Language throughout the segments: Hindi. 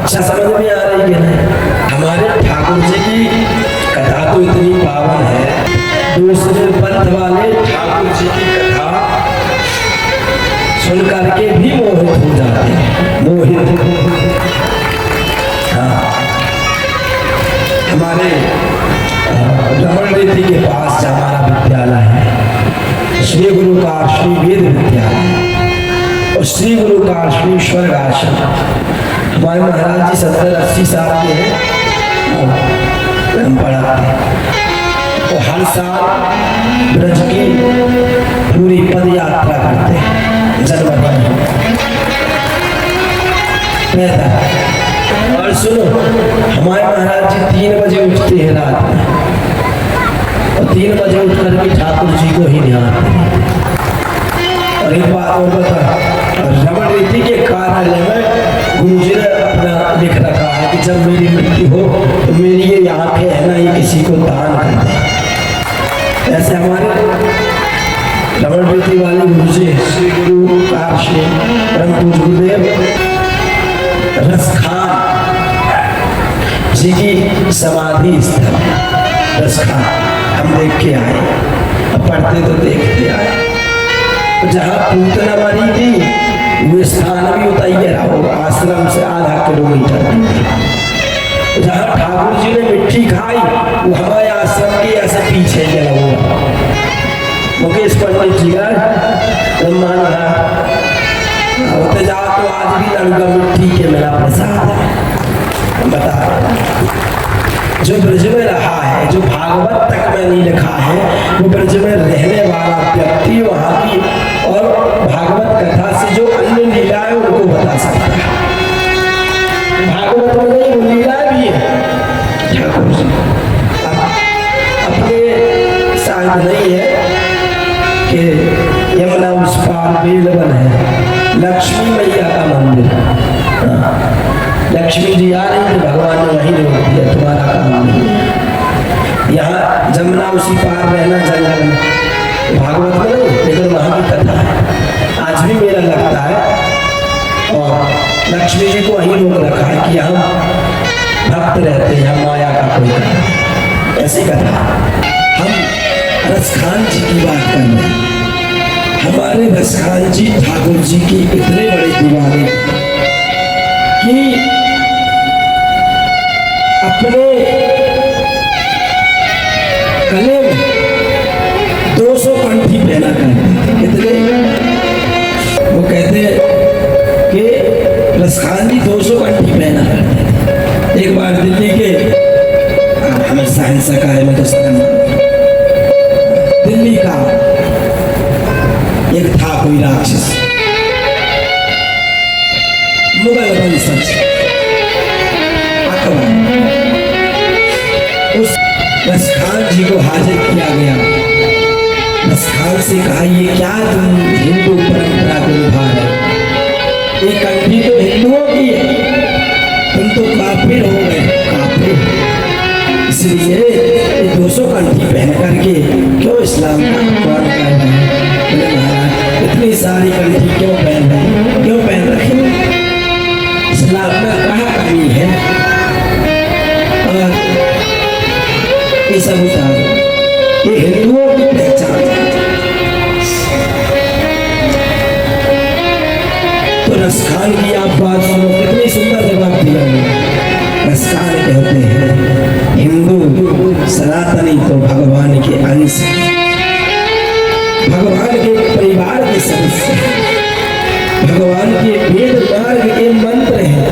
अच्छा समझ में आ रही है ना? हमारे ठाकुर जी की कथा तो इतनी पावन है, दूसरे पंथ वाले ठाकुर जी की कथा सुन करके भी मोहित हो जाते हैं, मोहित। हाँ, हमारे रमण रीति के पास हमारा विद्यालय है, श्री गुरु का श्री वेद विद्यालय और श्री गुरु का श्री स्वर्ग आश्रम। हमारे महाराज जी 70-80 साल के हैं, हम पढ़ाते हैं। तो हर साल ब्रज की पूरी पद यात्रा करते हैं जनवरी में। और सुनो, हमारे महाराज जी 3 बजे उठते हैं रात में और 3 बजे उठकर भी ठाकुर जी को ही ध्यान। और एक बात और बता, रमण रीति के कार्यालय में गुरु जी ने अपना लिख रखा है कि जब मेरी मृत्यु हो तो मेरी ये आंखें है ना, ये किसी को दान कर दे। ऐसे हमारे रमण रीति वाले गुरु जी श्री गुरु काशी परम पूज्य गुरुदेव रसखान जी की समाधि स्थल रसखान हम देख के आए, अब पढ़ते तो देखते आए। जहाँ पूतना मरी थी वो स्थान भी उताइए रहा, आश्रम से आधा किलोमीटर। जहाँ ठाकुर जी ने मिट्टी खाई वो हमारे आश्रम के ऐसे पीछे चला हुआ मुकेश पंडित जी का मान रहा होते जाओ तो आज भी लड़का मिट्टी के मेरा प्रसाद है। बता जो ब्रज में रहा है, जो भागवत तक में नहीं लिखा है, वो ब्रज में रहने वाला व्यक्ति वहाँ की और भागवत कथा से जो अन्य लीला है उनको बता सकता है। भागवत में नहीं, वो लीला भी है। ठाकुर जी अपने शायद नहीं है कि यमुना उस पार बेलवन है, लक्ष्मी मैया का मंदिर। लक्ष्मी जी आ रही तो भगवान ने वहीं रोक दिया, तुम्हारा काम नहीं है। यहाँ जमुना उसी पार रहना जंगल में, भागवत में नहीं, लेकिन वहाँ की कथा है। आज भी मेरा लगता है और लक्ष्मी जी को वहीं रोक रखा है कि यहाँ भक्त रहते हैं, माया का कोई कथा, ऐसी कथा। हम रसखान जी की बात कर रहे हैं। हमारे रसखान जी ठाकुर जी की इतने बड़े दीवाने कि अपने गले में 200 कंठी पहना करते। कितने? वो कहते कि रसखान जी 200 कंठी पहना करते। एक बार दिल्ली के हमें साहिंस का है, मैं तो दिल्ली का एक था कोई राक्षस, मुगल वंशज अकबर। उस रसखान जी को हाजिर किया गया। रसखान से कहा, ये क्या तुम हिंदू परंपरा को निभा रहे? ये कंठी तो हिंदुओं की है, तुम तो काफिर हो गए, काफिर। इसलिए 200 कंठी पहन करके क्यों इस्लाम का अपमान कर रहे हैं? महाराज इतनी सारी कंठी क्यों पहन रहे हैं, क्यों पहन रहे हैं? इस्लाम में कहाँ कमी है? और ये सब होता है, ये हिंदुओं की पहचान है। तो रसखान की आप बात सुनो, कितनी सुंदर जवाब दिया है। रसखान कहते हैं हिंदू सनातनी तो भगवान के अंश, भगवान के परिवार के सदस्य, भगवान के वेद मार्ग के मंत्र हैं,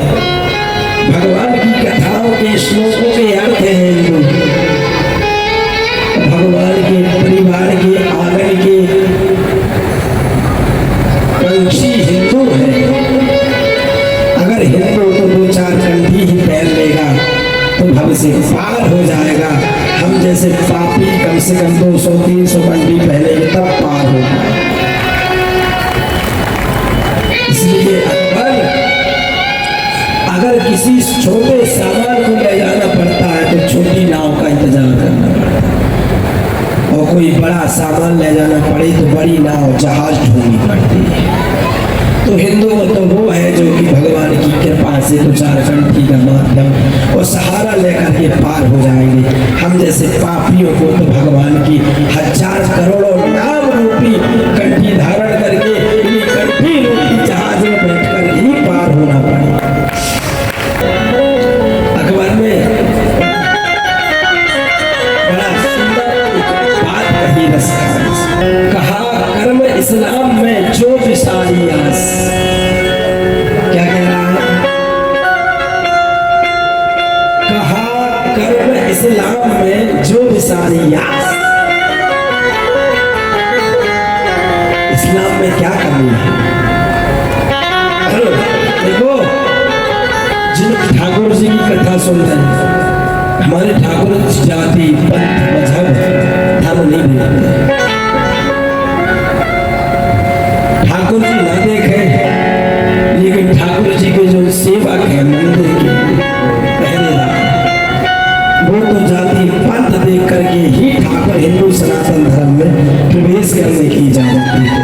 भगवान की कथाओं के श्लोकों के अर्थ हैं हिंदू, भगवान के परिवार के आंगन के पंछी हिंदू हैं। अगर हिंदू तो 2-4 कंठी ही पहन लेगा तो भव से पार हो जाएगा। हम जैसे पापी कम से कम 200-300 कंठी पहनेंगे तब पार हो पाएगा। इसलिए अगर किसी छोटे सामान को ले जाना पड़ता है तो छोटी नाव का इंतजार करना पड़ता है, और कोई बड़ा सामान ले जाना पड़े तो बड़ी नाव जहाज ढूंढनी पड़ती है। तो हिंदू तो वो है जो कि भगवान की कृपा से 2-4 कंठी तय करके पार हो जाएंगे। हम जैसे पापियों को तो भगवान की हजार करोड़ों नाम रूपी कंठी धारण करके इन्हीं कंठी रूपी जहाज में बैठकर ही पार होना पड़ेगा। अकबर में बड़ा सुंदर बात कही रसखान, कहा कर्म इस्लाम में जो विसारी आस। क्या कह रहा है? कहा कर्म इस्लाम में जो विसारी आस। इस्लाम में क्या कमी है? देखो, जिन ठाकुर जी की कथा सुन रहे हैं, हमारे ठाकुर जाति पंथ मजहब धर्म नहीं मिलते। ठाकुर जी न देखे, लेकिन ठाकुर जी के जो सेवक है मंदिर के पहरेदार, वो तो जाति पंथ देख करके ही ठाकुर हिंदू सनातन धर्म में प्रवेश करने की इजाजत दी है।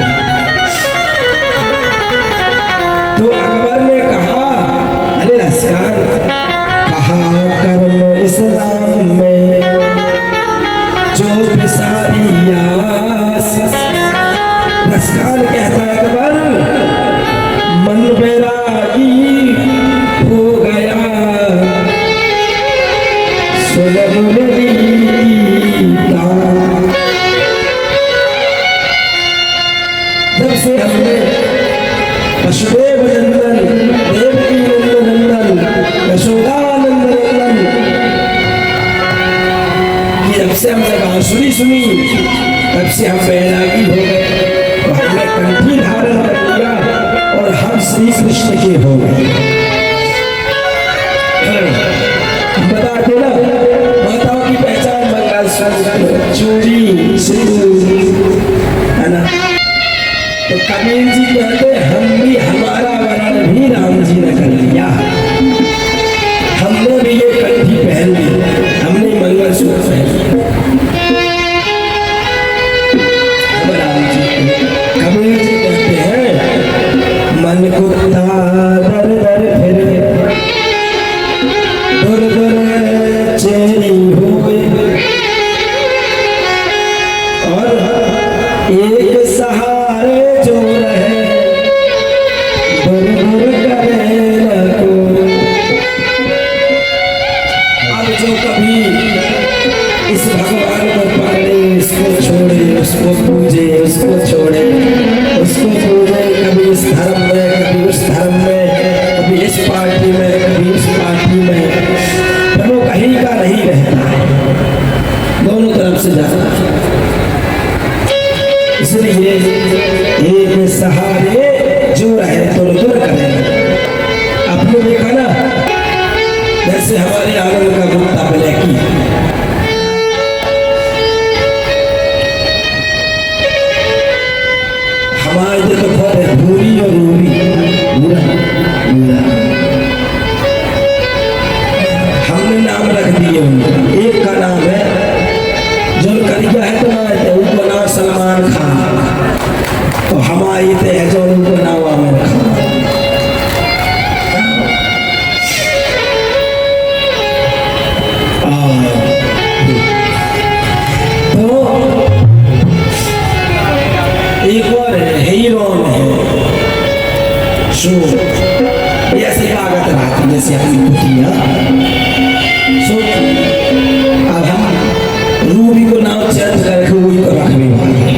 तो अकबर ने कहा, अरे रसखान, कहा कर्म इस्लाम में जो विसारी आस। रसखान कहता है अकबर, मन बैरागी हो गया सुलभ मेरी गीता। जब से हमने वसुदेव नंदन, देवकी नंदन, यशोदानंद नंदन की जब से हमने बांसुरी सुनी, तब से हम बैरागी हो गए। तो हमने कंठी धारण कर लिया और हम श्री कृष्ण के हो गए। बता देना, माताओं की पहचान मंगलसूत्र, चूड़ी, सिंदूर, है ना। तो कबीर जी कहते, हम भी हमारा वरण भी राम जी ने कर लिया। हमने भी ये कंठी पहन ली, हमने मंगलसूत्र पहन लिया। कबीर जी कहते हैं, मन को दर दर फिर दुर दुर चेरी हुए, और एक सहारे जो रहे दुर दुर करे न कोई। अब जो कभी इस भगवान को पकड़े, इसको छोड़े, उसको पूजे, उसको छोड़े, उसको पूजे, कभी इस धर्म में, कभी उस धर्म में, कभी इस पार्टी में, कभी उस पार्टी में, तो वो कहीं का नहीं रहता है, दोनों तरफ से जाता है। इसलिए एक सहारे जो रहे दूर दूर करे। आपने देखा ना, जैसे हमारे आंगन का गुप्ता ब्लैकी, हमारे इधर तो बहुत है भूरी और रूरी, भूरा भूरा, हमने नाम रख दिए उनको। एक का नाम है जो करिया है, तो उनको नाम सलमान खान, तो हमारे है जो उनको नाम आमिर खान। एक और हीरोन है, सो ऐसी कागज रहती जैसे अपनी कुटिया। सो अब हम रूबी को नाम चेंज करके वही को रखने वाले।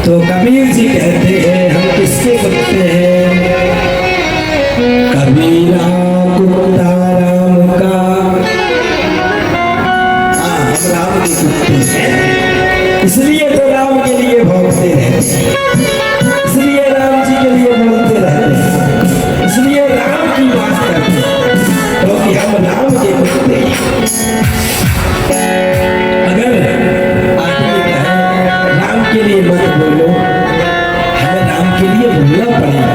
तो कबीर जी कहते हैं, हम किसके कुत्ते हैं? कबीरा कुत्ता राम का, राम के कुत्ते हैं, इसलिए तो राम के लिए भौंकते रहते, इसलिए राम जी के लिए बोलते रहते, इसलिए राम की बात करते, क्योंकि हम राम के कुत्ते। अगर आदमी कहे राम के लिए मत बोलो, हमें राम के लिए बोलना पड़ेगा,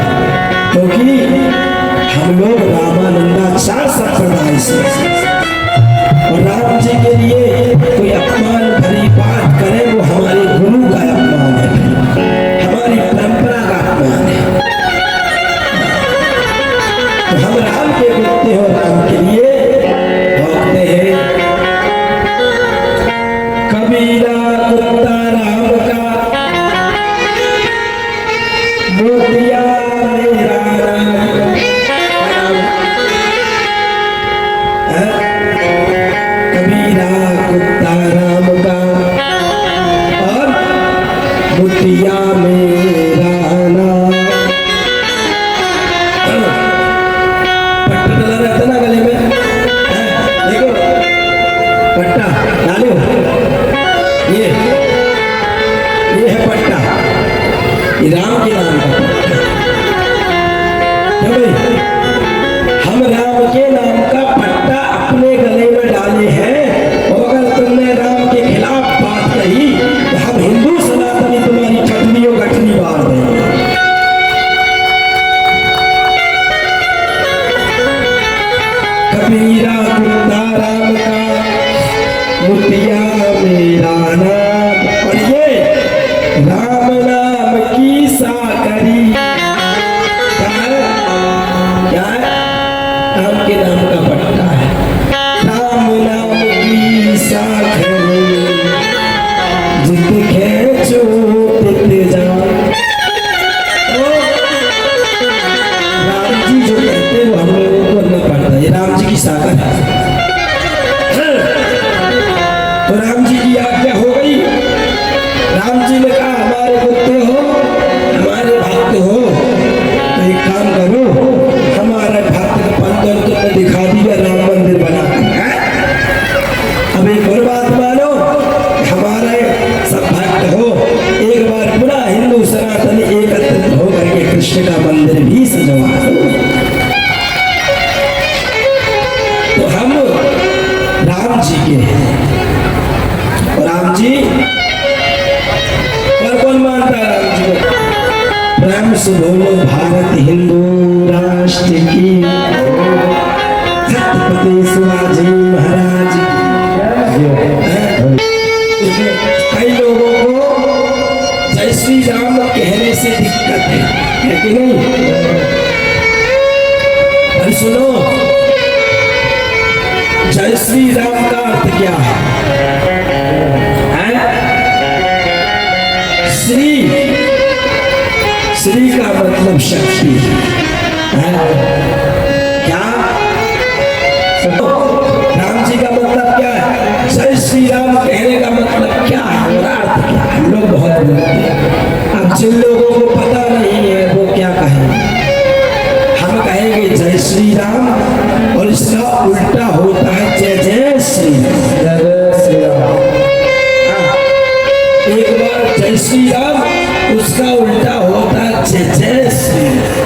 क्योंकि हम लोग रामानंदाचार्य संप्रदाय से, और राम जी के लिए कोई अपमान भरी बात करे वो हमारे कबीरा कुत्ता राम का मोतिया मेरा कबीरा कुत्ता राम का और मोतिया मेरा नाम। पट्टा डला रहता ना गले में, देखो पट्टा डालो, ये है पट्टा, ये राम के नाम का पट्टा। तो भाई हम राम के नाम का पट्टा अपने गले में डाले हैं, और अगर तुमने राम के खिलाफ बात कही तो हम हिंदू सनातनी तुम्हारी छठनियों गठनी मार देंगे। कबीरा कुत्ता राम का मोतिया मेरा नाम, और ये राम नाम की साकरी क्या है? राम के नाम का पट्टा है। राम नाम की साकरी जित खेचो तित जाओ। राम जी जो कहते हैं वो हम लोगों को करना पड़ता है, ये राम जी की साकर है। तो राम जी की आज्ञा हो गई। राम जी ने कहा हमारे कुत्ते हो, हमारे भक्त हो, तो एक काम करो, हमारे भक्त का पंदर तुमने दिखा दिया, राम मंदिर बना। अब एक और बात मानो, हमारे सब भक्त हो, एक बार पुनः हिंदू सनातन एकत्रित होकर के कृष्ण का मंदिर भी सजवा दो। तो हम राम जी के हैं, और राम जी और कौन मानता है राम जी को? प्रेम से बोलो भारत हिंदू राष्ट्र की, छत्रपति शिवाजी महाराज की। कई लोगों को जय श्री राम कहने से दिक्कत है कि नहीं? पर सुनो, जय श्री राम का अर्थ क्या है? श्री, श्री का मतलब शक्ति है। क्या राम जी का मतलब क्या है? जय श्री राम कहने का मतलब क्या है और अर्थ क्या है? हम लोग बहुत बोलते हैं, अब जिन लोगों को पता नहीं है वो क्या कहेंगे? हम कहेंगे जय श्री राम, और इसका उल्टा होता है जय जय श्री राम। एक बार जय श्री राम, उसका उल्टा होता है जय जय श्री राम।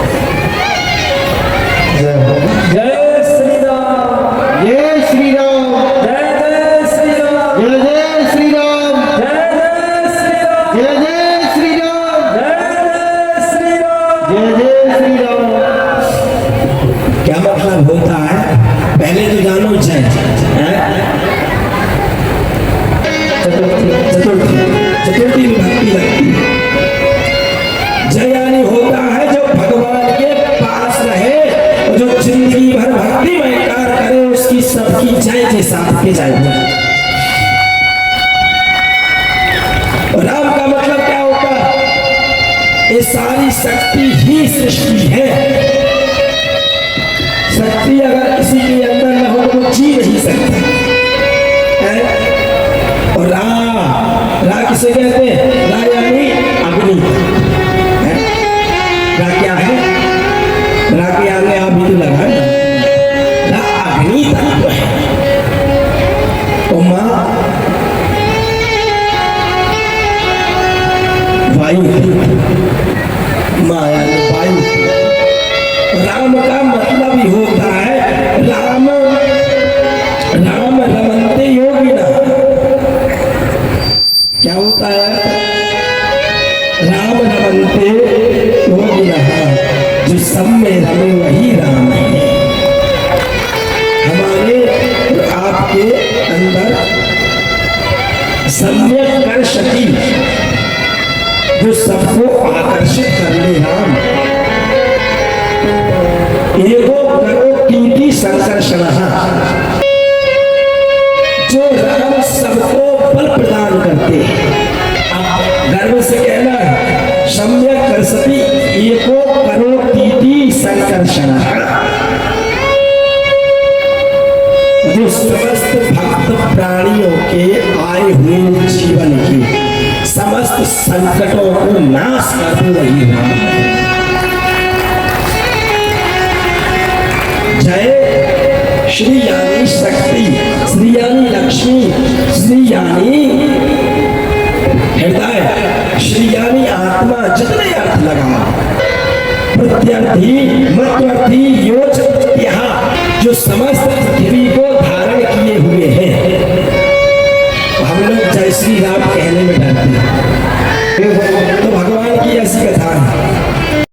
जय श्री राम, जय श्री राम, जय जय श्री राम, जय जय श्री राम, जय जय श्री राम, जय जय श्री राम, जय जय श्री राम, जय जय श्री राम। क्या मतलब होता है? पहले तो जानो जय चतुर्थी में भक्ति लगती है। जय यानी होता है जो भगवान के पास रहे, और जो जिंदगी भर भक्ति में कार्य करे, उसकी सबकी जय के साथ के जय हो। और राम का मतलब क्या होता है? ये सारी शक्ति ही सृष्टि है। शक्ति अगर किसी के अंदर न हो तो वो जी नहीं सकता है। और रा किसे कहते हैं? रा यानी अग्नि। रा क्या है? रा के आगे आप भी तो लगा, रा अग्नि तत्व है। और माँ वायु, माँ यानी वायु। राम का मतलब ही होता है राम, राम रमन्ते योगिना। क्या होता है? राम रमन्ते योगिना, जो सब में रमे वही राम है। हमारे और आपके अंदर सम्यक कर शक्ति, जो सबको आकर्षित कर ले राम। एगो करो कीटी संकर्षण, जो राम सबको बल प्रदान हुए जीवन के समस्त संकटों को नाश कर दो वही राम है। जय श्री यानी शक्ति, श्री यानी लक्ष्मी, श्री यानी हृदय, श्री यानी आत्मा, जितने अर्थ लगा प्रत्यर्थी मत्वर्थी योज प्रत्यहा, जो समस्त पृथ्वी को धारण किए हुए हैं। हम लोग जय श्री राम कहने में डरते